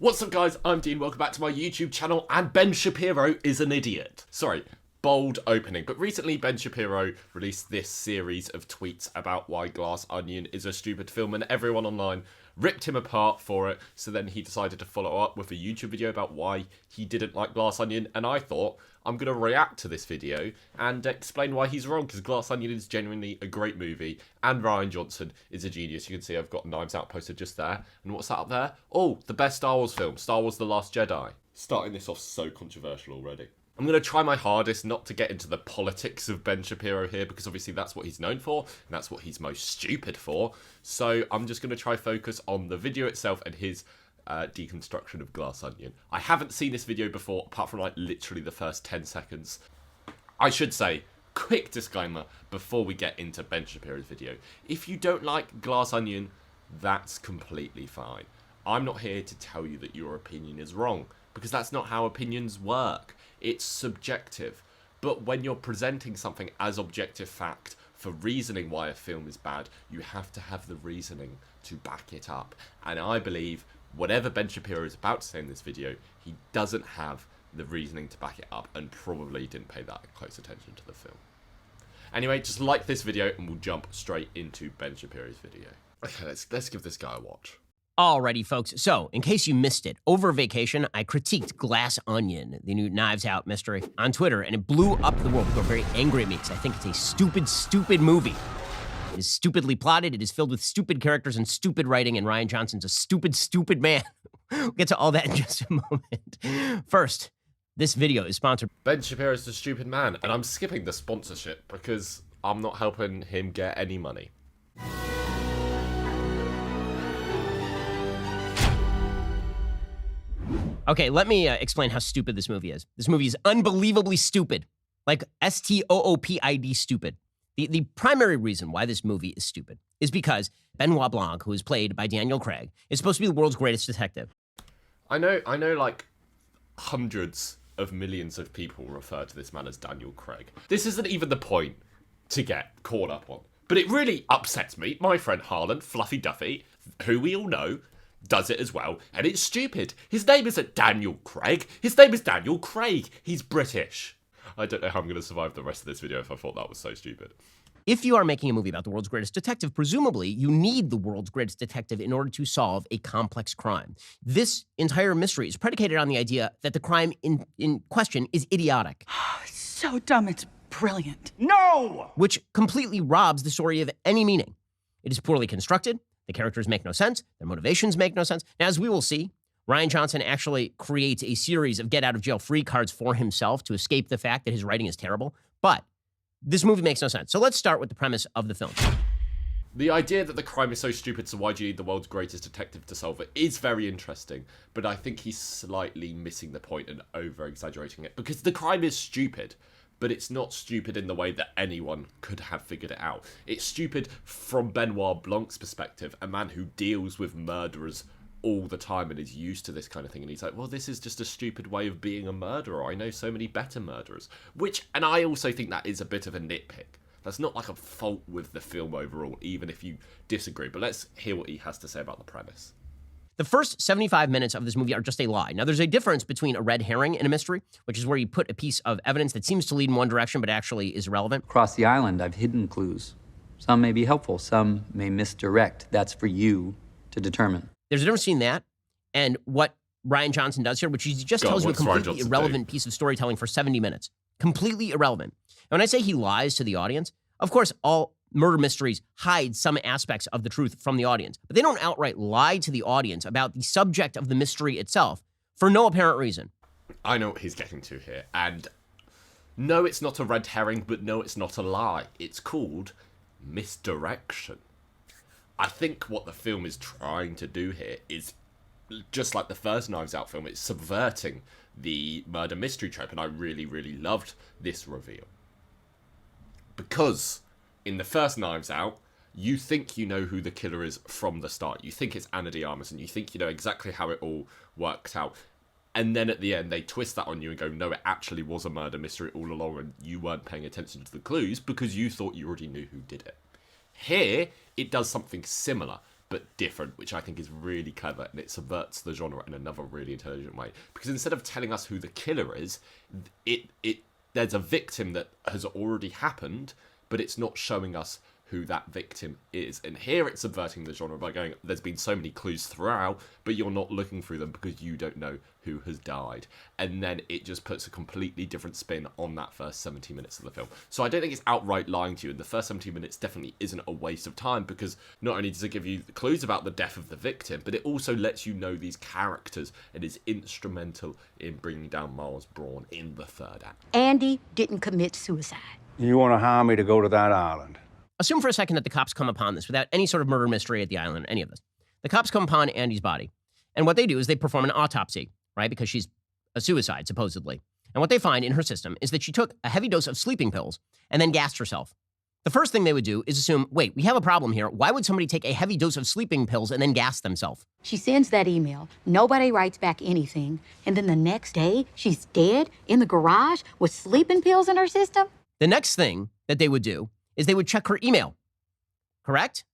What's up guys, I'm Dean, welcome back to my YouTube channel, and Ben Shapiro is an idiot. Sorry, bold opening, but recently Ben Shapiro released this series of tweets about why Glass Onion is a stupid film, and everyone online ripped him apart for it, so then he decided to follow up with a YouTube video about why he didn't like Glass Onion, and I thought, I'm going to react to this video and explain why he's wrong, because Glass Onion is genuinely a great movie, and Rian Johnson is a genius. You can see I've got Knives Out posted just there, and what's that up there? Oh, the best Star Wars film, Star Wars The Last Jedi. Starting this off so controversial already. I'm going to try my hardest not to get into the politics of Ben Shapiro here, because obviously that's what he's known for, and that's what he's most stupid for. So I'm just going to try focus on the video itself and his deconstruction of Glass Onion. I haven't seen this video before, apart from like literally the first 10 seconds. I should say, quick disclaimer before we get into Ben Shapiro's video. If you don't like Glass Onion, that's completely fine. I'm not here to tell you that your opinion is wrong, because that's not how opinions work. It's subjective. But when you're presenting something as objective fact for reasoning why a film is bad, you have to have the reasoning to back it up. And I believe whatever Ben Shapiro is about to say in this video, he doesn't have the reasoning to back it up, and probably didn't pay that close attention to the film. Anyway, just like this video and we'll jump straight into Ben Shapiro's video. Okay, let's give this guy a watch. Alrighty, folks. So, in case you missed it, over vacation, I critiqued Glass Onion, the new Knives Out mystery, on Twitter, and it blew up the world. People are very angry at me because I think it's a stupid, stupid movie. It is stupidly plotted, it is filled with stupid characters and stupid writing, and Rian Johnson's a stupid, stupid man. We'll get to all that in just a moment. First, this video is sponsored. Ben Shapiro's a stupid man, and I'm skipping the sponsorship because I'm not helping him get any money. Okay, let me explain how stupid this movie is. This movie is unbelievably stupid. Like S-T-O-O-P-I-D stupid. The primary reason why this movie is stupid is because Benoit Blanc, who is played by Daniel Craig, is supposed to be the world's greatest detective. I know like hundreds of millions of people refer to this man as Daniel Craig. This isn't even the point to get caught up on. But it really upsets me. My friend Harlan, Fluffy Duffy, who we all know, does it as well, and it's stupid. His name isn't Daniel Craig. His name is Daniel Craig. He's British. I don't know how I'm going to survive the rest of this video if I thought that was so stupid. If you are making a movie about the world's greatest detective, presumably you need the world's greatest detective in order to solve a complex crime. This entire mystery is predicated on the idea that the crime in question is idiotic. It's so dumb, it's brilliant. No! Which completely robs the story of any meaning. It is poorly constructed. The characters make no sense. Their motivations make no sense. Now, as we will see, Rian Johnson actually creates a series of get-out-of-jail-free cards for himself to escape the fact that his writing is terrible. But this movie makes no sense. So let's start with the premise of the film. The idea that the crime is so stupid, so why do you need the world's greatest detective to solve it, is very interesting. But I think he's slightly missing the point and over-exaggerating it. Because the crime is stupid, but it's not stupid in the way that anyone could have figured it out. It's stupid from Benoit Blanc's perspective, a man who deals with murderers all the time and is used to this kind of thing. And he's like, well, this is just a stupid way of being a murderer. I know so many better murderers. And I also think that is a bit of a nitpick. That's not like a fault with the film overall, even if you disagree. But let's hear what he has to say about the premise. The first 75 minutes of this movie are just a lie. Now, there's a difference between a red herring and a mystery, which is where you put a piece of evidence that seems to lead in one direction but actually is irrelevant. Across the island, I've hidden clues. Some may be helpful, some may misdirect. That's for you to determine. There's a difference between that and what Rian Johnson does here, which he just tells you a completely irrelevant piece of storytelling for 70 minutes. Completely irrelevant. And when I say he lies to the audience, of course, all murder mysteries hide some aspects of the truth from the audience, but they don't outright lie to the audience about the subject of the mystery itself for no apparent reason. I know what he's getting to here, and no, it's not a red herring, but no, it's not a lie. It's called misdirection. I think what the film is trying to do here is, just like the first Knives Out film, it's subverting the murder mystery trope, and I really, really loved this reveal. Because in the first Knives Out, you think you know who the killer is from the start. You think it's Ana de Armas, and you think you know exactly how it all worked out. And then at the end, they twist that on you and go, no, it actually was a murder mystery all along, and you weren't paying attention to the clues because you thought you already knew who did it. Here, it does something similar, but different, which I think is really clever, and it subverts the genre in another really intelligent way. Because instead of telling us who the killer is, there's a victim that has already happened, but it's not showing us who that victim is. And here it's subverting the genre by going, there's been so many clues throughout, but you're not looking through them because you don't know who has died. And then it just puts a completely different spin on that first 70 minutes of the film. So I don't think it's outright lying to you, and the first 70 minutes definitely isn't a waste of time, because not only does it give you the clues about the death of the victim, but it also lets you know these characters and is instrumental in bringing down Miles Braun in the third act. Andy didn't commit suicide. You want to hire me to go to that island? Assume for a second that the cops come upon this without any sort of murder mystery at the island, any of this. The cops come upon Andy's body, and what they do is they perform an autopsy, right? Because she's a suicide, supposedly. And what they find in her system is that she took a heavy dose of sleeping pills and then gassed herself. The first thing they would do is assume, wait, we have a problem here. Why would somebody take a heavy dose of sleeping pills and then gas themselves? She sends that email. Nobody writes back anything. And then the next day, she's dead in the garage with sleeping pills in her system? The next thing that they would do is they would check her email. Correct?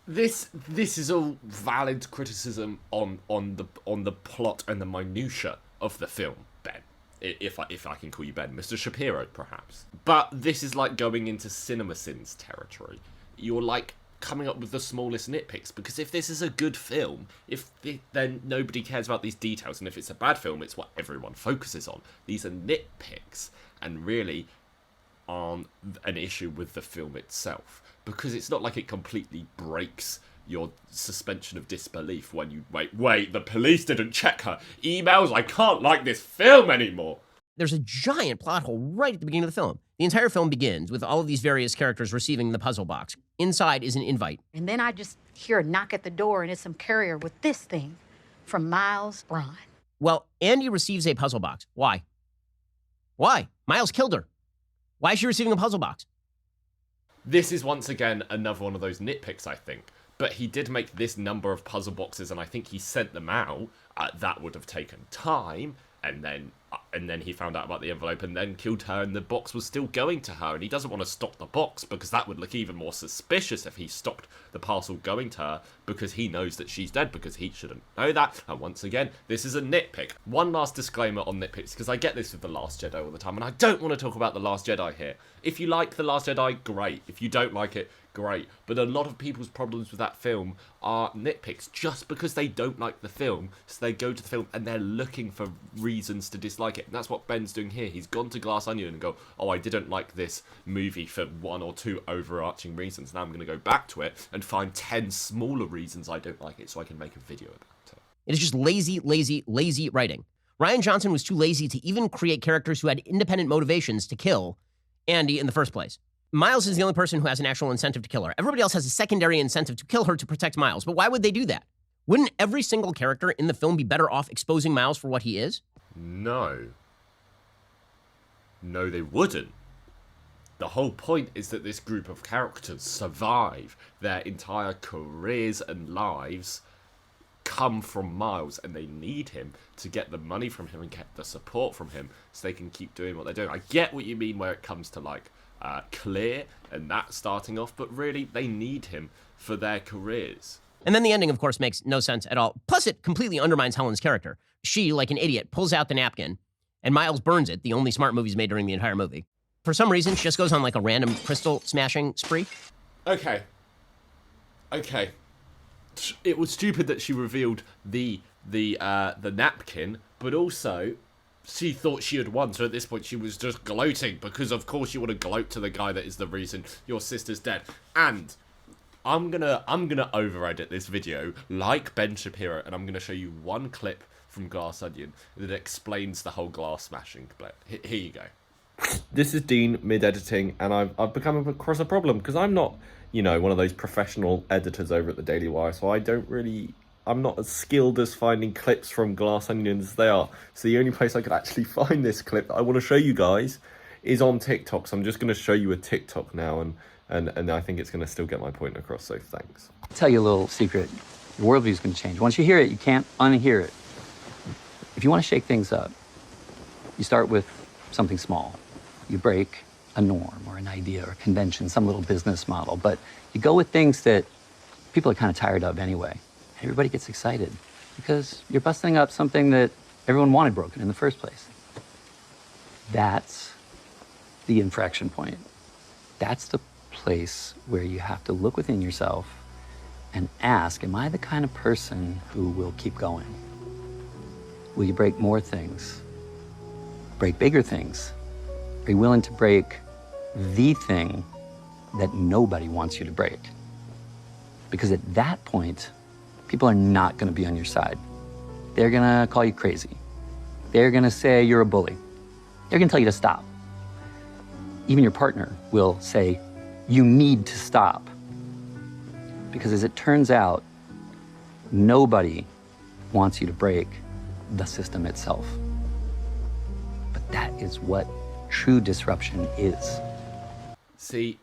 This is all valid criticism on the plot and the minutia of the film, Ben. If I can call you Ben, Mr. Shapiro, perhaps. But this is like going into CinemaSins territory. You're like coming up with the smallest nitpicks, because if this is a good film, then nobody cares about these details, and if it's a bad film, it's what everyone focuses on. These are nitpicks, and really aren't an issue with the film itself, because it's not like it completely breaks your suspension of disbelief when you wait, the police didn't check her emails, I can't like this film anymore. There's a giant plot hole right at the beginning of the film. The entire film begins with all of these various characters receiving the puzzle box. Inside is an invite. And then I just hear a knock at the door, and it's some carrier with this thing from Miles Braun. Well, Andy receives a puzzle box. Why? Miles killed her. Why is she receiving a puzzle box? This is once again another one of those nitpicks, I think. But he did make this number of puzzle boxes, and I think he sent them out. That would have taken time, and then he found out about the envelope and then killed her, and the box was still going to her, and he doesn't want to stop the box because that would look even more suspicious if he stopped the parcel going to her, because he knows that she's dead, because he shouldn't know that. And once again, this is a nitpick. One last disclaimer on nitpicks, because I get this with The Last Jedi all the time, and I don't want to talk about The Last Jedi here. If you like The Last Jedi, great. If you don't like it, great. But a lot of people's problems with that film are nitpicks just because they don't like the film, so they go to the film and they're looking for reasons to dislike it. And that's what Ben's doing here. He's gone to Glass Onion and go, oh, I didn't like this movie for one or two overarching reasons. Now I'm going to go back to it and find 10 smaller reasons I don't like it so I can make a video about it. It is just lazy, lazy, lazy writing. Rian Johnson was too lazy to even create characters who had independent motivations to kill Andy in the first place. Miles is the only person who has an actual incentive to kill her. Everybody else has a secondary incentive to kill her to protect Miles. But why would they do that? Wouldn't every single character in the film be better off exposing Miles for what he is? No, they wouldn't. The whole point is that this group of characters survive. Their entire careers and lives come from Miles, and they need him to get the money from him and get the support from him so they can keep doing what they're doing. I get what you mean where it comes to like Clear and that starting off, but really they need him for their careers. And then the ending, of course, makes no sense at all. Plus, it completely undermines Helen's character. She, like an idiot, pulls out the napkin, and Miles burns it, the only smart movies made during the entire movie. For some reason, she just goes on like a random crystal smashing spree. Okay. It was stupid that she revealed the napkin, but also she thought she had won, so at this point she was just gloating, because of course you want to gloat to the guy that is the reason your sister's dead. And I'm gonna over-edit this video like Ben Shapiro, and I'm gonna show you one clip from Glass Onion that explains the whole glass smashing clip. Here you go. This is Dean mid-editing, and I've become across a problem, because I'm not, one of those professional editors over at the Daily Wire, so I'm not as skilled as finding clips from Glass Onion as they are. So the only place I could actually find this clip that I want to show you guys is on TikTok. So I'm just going to show you a TikTok now, and I think it's going to still get my point across, so thanks. I'll tell you a little secret. Your worldview is going to change. Once you hear it, you can't unhear it. If you want to shake things up, you start with something small. You break a norm or an idea or a convention, some little business model. But you go with things that people are kind of tired of anyway. Everybody gets excited because you're busting up something that everyone wanted broken in the first place. That's the infraction point. That's the place where you have to look within yourself and ask, am I the kind of person who will keep going? Will you break more things? Break bigger things? Are you willing to break the thing that nobody wants you to break? Because at that point, people are not going to be on your side. They're going to call you crazy. They're going to say you're a bully. They're going to tell you to stop. Even your partner will say, you need to stop. Because as it turns out, nobody wants you to break the system itself. But that is what true disruption is. See,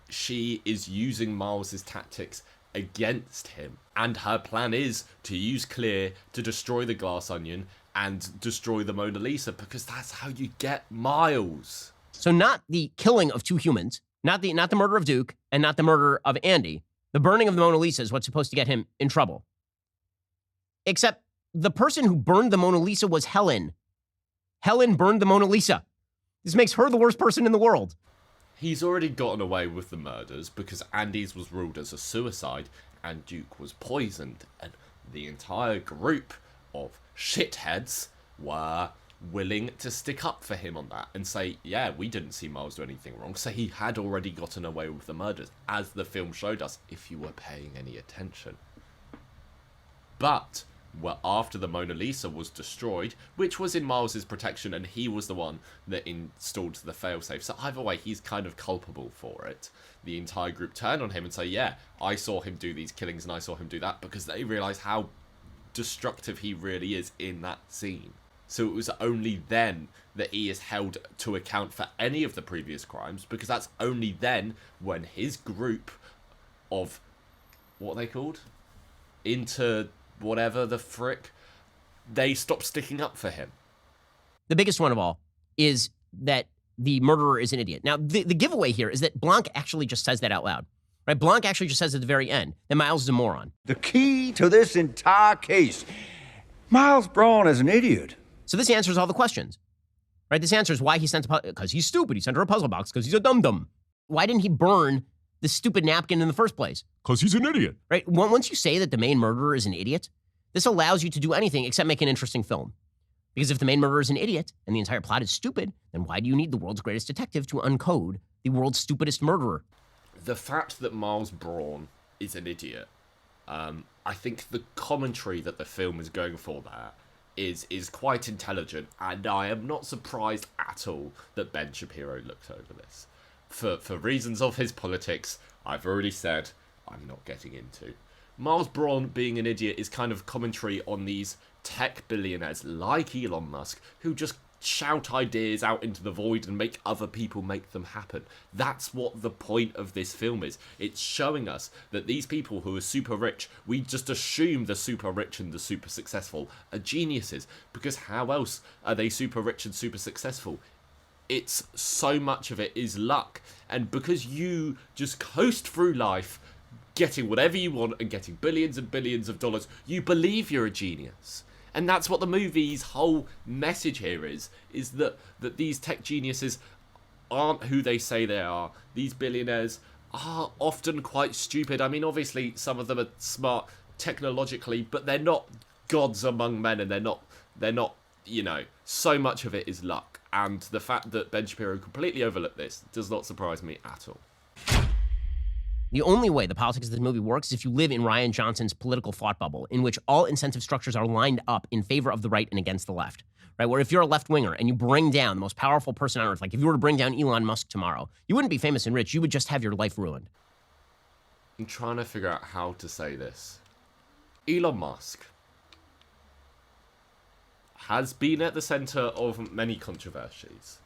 she is using Miles's tactics against him, and her plan is to use Clear to destroy the glass onion and destroy the Mona Lisa, because that's how you get Miles. So not the killing of two humans, not the murder of Duke, and not the murder of Andy. The burning of the Mona Lisa is what's supposed to get him in trouble. Except the person who burned the Mona Lisa was Helen. Helen burned the Mona Lisa. This makes her the worst person in the world. He's already gotten away with the murders because Andy's was ruled as a suicide and Duke was poisoned, and the entire group of shitheads were willing to stick up for him on that and say, yeah, we didn't see Miles do anything wrong. So he had already gotten away with the murders, as the film showed us, if you were paying any attention. But after the Mona Lisa was destroyed, which was in Miles's protection, and he was the one that installed the failsafe. So either way, he's kind of culpable for it. The entire group turned on him and say, yeah, I saw him do these killings and I saw him do that, because they realised how destructive he really is in that scene. So it was only then that he is held to account for any of the previous crimes, because that's only then when his group of, what are they called? Into whatever the frick, they stopped sticking up for him. The biggest one of all is that the murderer is an idiot. Now, the giveaway here is that Blanc actually just says that out loud. Right? Blanc actually just says at the very end that Miles is a moron. The key to this entire case, Miles Braun is an idiot. So this answers all the questions. Right? This answers why he sent because he's stupid. He sent her a puzzle box because he's a dum-dum. Why didn't he burn the stupid napkin in the first place? Because he's an idiot. Right? Once you say that the main murderer is an idiot, this allows you to do anything except make an interesting film. Because if the main murderer is an idiot and the entire plot is stupid, then why do you need the world's greatest detective to uncode the world's stupidest murderer? The fact that Miles Braun is an idiot, I think the commentary that the film is going for there is quite intelligent, and I am not surprised at all that Ben Shapiro looked over this. For reasons of his politics, I've already said I'm not getting into. Miles Braun being an idiot is kind of commentary on these tech billionaires like Elon Musk who just shout ideas out into the void and make other people make them happen. That's what the point of this film is. It's showing us that these people who are super rich, we just assume the super rich and the super successful are geniuses, because how else are they super rich and super successful? It's so much of it is luck, and because you just coast through life getting whatever you want and getting billions and billions of dollars, you believe you're a genius. And that's what the movie's whole message here is that these tech geniuses aren't who they say they are. These billionaires are often quite stupid. I mean, obviously, some of them are smart technologically, but they're not gods among men, and they're not, you know, so much of it is luck. And the fact that Ben Shapiro completely overlooked this does not surprise me at all. The only way the politics of this movie works is if you live in Rian Johnson's political thought bubble, in which all incentive structures are lined up in favor of the right and against the left. Right? Where if you're a left-winger and you bring down the most powerful person on earth, like if you were to bring down Elon Musk tomorrow, you wouldn't be famous and rich, you would just have your life ruined. I'm trying to figure out how to say this. Elon Musk has been at the centre of many controversies.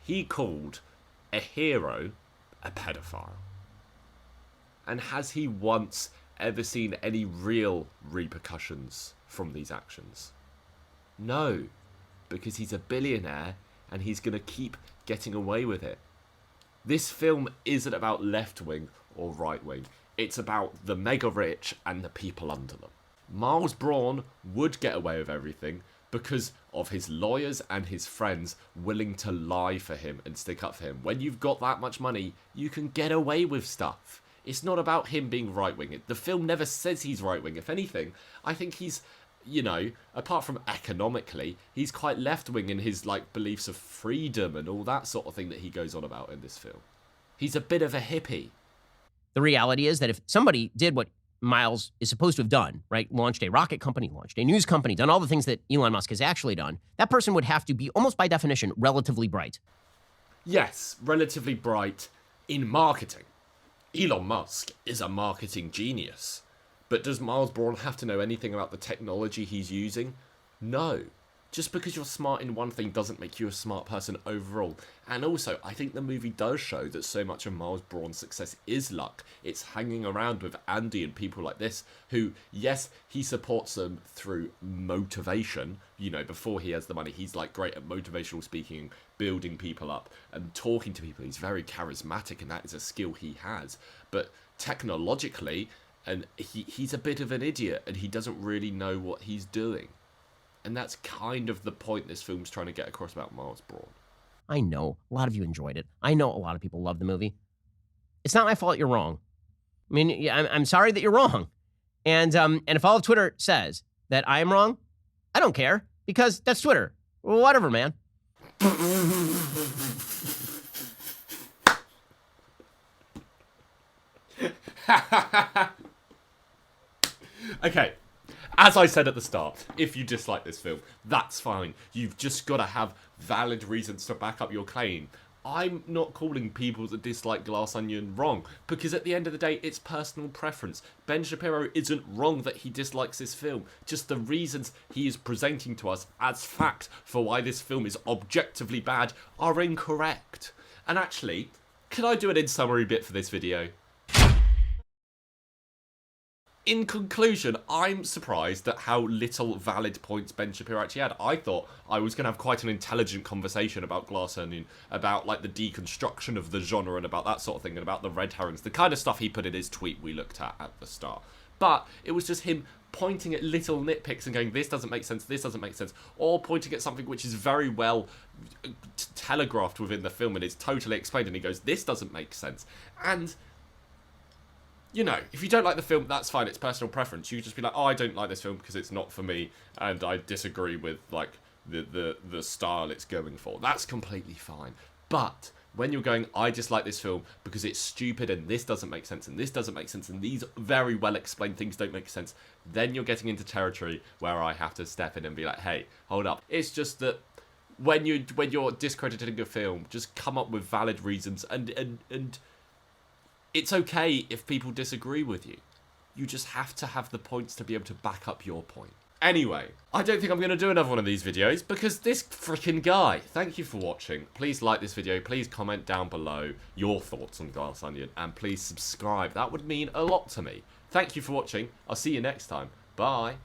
He called a hero a pedophile. And has he once ever seen any real repercussions from these actions? No, because he's a billionaire and he's going to keep getting away with it. This film isn't about left-wing or right-wing. It's about the mega rich and the people under them. Miles Braun would get away with everything because of his lawyers and his friends willing to lie for him and stick up for him. When you've got that much money, you can get away with stuff. It's not about him being right-wing. The film never says he's right-wing. If anything, I think he's, you know, apart from economically, he's quite left-wing in his, like, beliefs of freedom and all that sort of thing that he goes on about in this film. He's a bit of a hippie. The reality is that if somebody did what Miles is supposed to have done, right? Launched a rocket company, launched a news company, done all the things that Elon Musk has actually done, that person would have to be, almost by definition, relatively bright. Yes, relatively bright in marketing. Elon Musk is a marketing genius. But does Miles Braun have to know anything about the technology he's using? No. Just because you're smart in one thing doesn't make you a smart person overall. And also, I think the movie does show that so much of Miles Braun's success is luck. It's hanging around with Andy and people like this who, yes, he supports them through motivation. You know, before he has the money, he's like great at motivational speaking, building people up and talking to people. He's very charismatic and that is a skill he has. But technologically, and he's a bit of an idiot and he doesn't really know what he's doing. And that's kind of the point this film's trying to get across about Miles Braun. I know a lot of you enjoyed it. I know a lot of people love the movie. It's not my fault you're wrong. I mean, yeah, I'm sorry that you're wrong. And if all of Twitter says that I am wrong, I don't care because that's Twitter. Whatever, man. Okay. As I said at the start, if you dislike this film, that's fine. You've just got to have valid reasons to back up your claim. I'm not calling people that dislike Glass Onion wrong, because at the end of the day, it's personal preference. Ben Shapiro isn't wrong that he dislikes this film. Just the reasons he is presenting to us as fact for why this film is objectively bad are incorrect. And actually, can I do an in-summary bit for this video? In conclusion, I'm surprised at how little valid points Ben Shapiro actually had. I thought I was going to have quite an intelligent conversation about Glass Onion, about like the deconstruction of the genre and about that sort of thing, and about the red herrings, the kind of stuff he put in his tweet we looked at the start. But it was just him pointing at little nitpicks and going, this doesn't make sense, this doesn't make sense, or pointing at something which is very well telegraphed within the film and is totally explained, and he goes, this doesn't make sense. And you know, if you don't like the film, that's fine, it's personal preference. You just be like, oh, I don't like this film because it's not for me, and I disagree with, like, the style it's going for. That's completely fine. But when you're going, I dislike this film because it's stupid, and this doesn't make sense, and this doesn't make sense, and these very well-explained things don't make sense, then you're getting into territory where I have to step in and be like, hey, hold up. It's just that when you're discrediting a film, just come up with valid reasons, and it's okay if people disagree with you. You just have to have the points to be able to back up your point. Anyway, I don't think I'm going to do another one of these videos because this freaking guy. Thank you for watching. Please like this video. Please comment down below your thoughts on Glass Onion. And please subscribe. That would mean a lot to me. Thank you for watching. I'll see you next time. Bye.